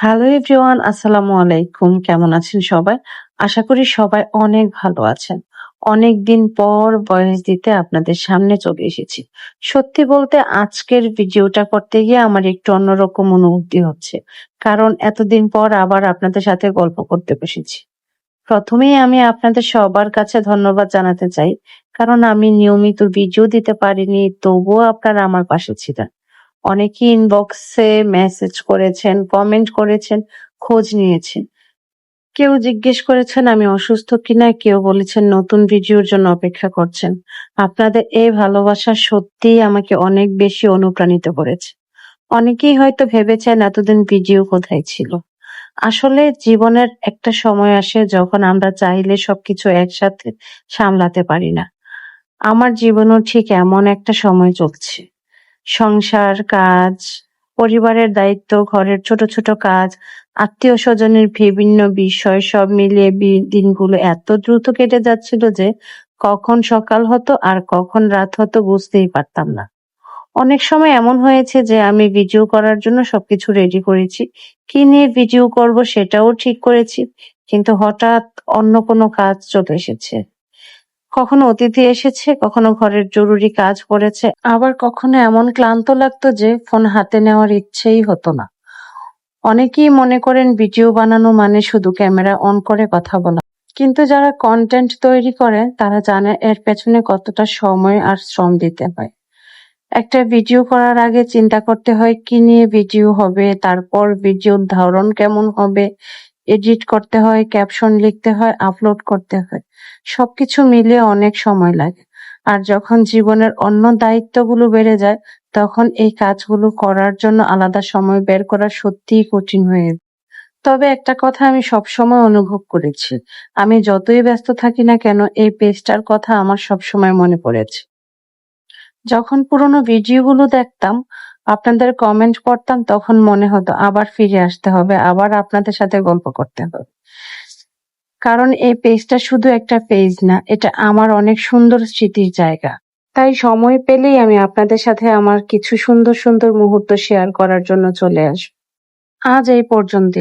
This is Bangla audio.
হ্যালো এভরিওয়ান, আসসালামু আলাইকুম। কেমন আছেন সবাই? আশা করি সবাই অনেক ভালো আছেন। অনেকদিন পর ভয়েস দিতে আপনাদের সামনে চলে এসেছি। সত্যি বলতে আজকের ভিডিওটা করতে গিয়ে আমার একটু অন্যরকম অনুভূতি হচ্ছে। কারণ এতদিন পর আবার আপনাদের সাথে গল্প করতে বসেছি। প্রথমেই আমি আপনাদের সবার কাছে ধন্যবাদ জানাতে চাই। কারণ আমি নিয়মিত ভিডিও দিতে পারিনি, তবুও আপনারা আমার পাশে ছিলেন। অনেকেই ইনবক্সে মেসেজ করেছেন, কমেন্ট করেছেন, খোঁজ নিয়েছেন। কেউ জিজ্ঞেস করেছেন আমি অসুস্থ কিনা, কেউ বলেছেন নতুন ভিডিওর জন্য অপেক্ষা করছেন। আপনাদের এই ভালোবাসা সত্যিই আমাকে অনেক বেশি অনুপ্রাণিত করেছে। অনেকেই হয়তো ভেবেছেন এতদিন ভিডিও কোথায় ছিল। আসলে জীবনের একটা সময় আসে যখন আমরা চাইলে সবকিছু একসাথে সামলাতে পারি না। আমার জীবনও ঠিক এমন একটা সময় চলছে। সংসার, কাজ, পরিবারের দায়িত্ব, ঘরের ছোট ছোট কাজ, আত্মীয়-স্বজনের বিভিন্ন বিষয় সব মিলিয়ে দিনগুলো এত দ্রুত কেটে যাচ্ছিল যে কখন সকাল হতো আর কখন রাত হতো বুঝতেই পারতাম না। অনেক সময় এমন হয়েছে যে আমি ভিডিও করার জন্য সবকিছু রেডি করেছি। কি নিয়ে ভিডিও করব সেটাও ঠিক করেছি। কিন্তু হঠাৎ অন্য কোনো কাজ চলে এসেছে। কখনো অতিথি এসেছে, কখনো ঘরের জরুরি কাজ পড়েছে, আবার কখনো এমন ক্লান্ত লাগতো যে ফোন হাতে নেওয়ার ইচ্ছেই হতো না। অনেকেই মনে করেন ভিডিও বানানো মানে শুধু ক্যামেরা অন করে কথা বলা। কিন্তু যারা কন্টেন্ট তৈরি করে তারা জানে এর পেছনে কতটা সময় আর শ্রম দিতে হয়। একটা ভিডিও করার আগে চিন্তা করতে হয় কি নিয়ে ভিডিও হবে, তারপর ভিডিওর ধরন কেমন হবে, এডিট করতে হয়, ক্যাপশন লিখতে হয়, আপলোড করতে হয়। সবকিছু মিলিয়ে অনেক সময় লাগে। আর যখন জীবনের অন্য দায়িত্বগুলো বেড়ে যায়, তখন এই কাজগুলো করার জন্য আলাদা সময় বের করা সত্যিই কঠিন হয়ে যায়। তবে একটা কথা আমি সবসময় অনুভব করেছি, আমি যতই ব্যস্ত থাকি না কেন এই পেজটার কথা আমার সবসময় মনে পড়েছে। যখন পুরোনো ভিডিওগুলো দেখতাম, আপনাদের কমেন্ট পড়তাম, তখন মনে হতো আবার ফিরে আসতে হবে, আবার আপনাদের সাথে গল্প করতে হবে। কারণ এই পেজটা শুধু একটা পেজ না, এটা আমার অনেক সুন্দর স্মৃতির জায়গা। তাই সময় পেলেই আমি আপনাদের সাথে আমার কিছু সুন্দর সুন্দর মুহূর্ত শেয়ার করার জন্য চলে আসবো। আজ এই পর্যন্ত।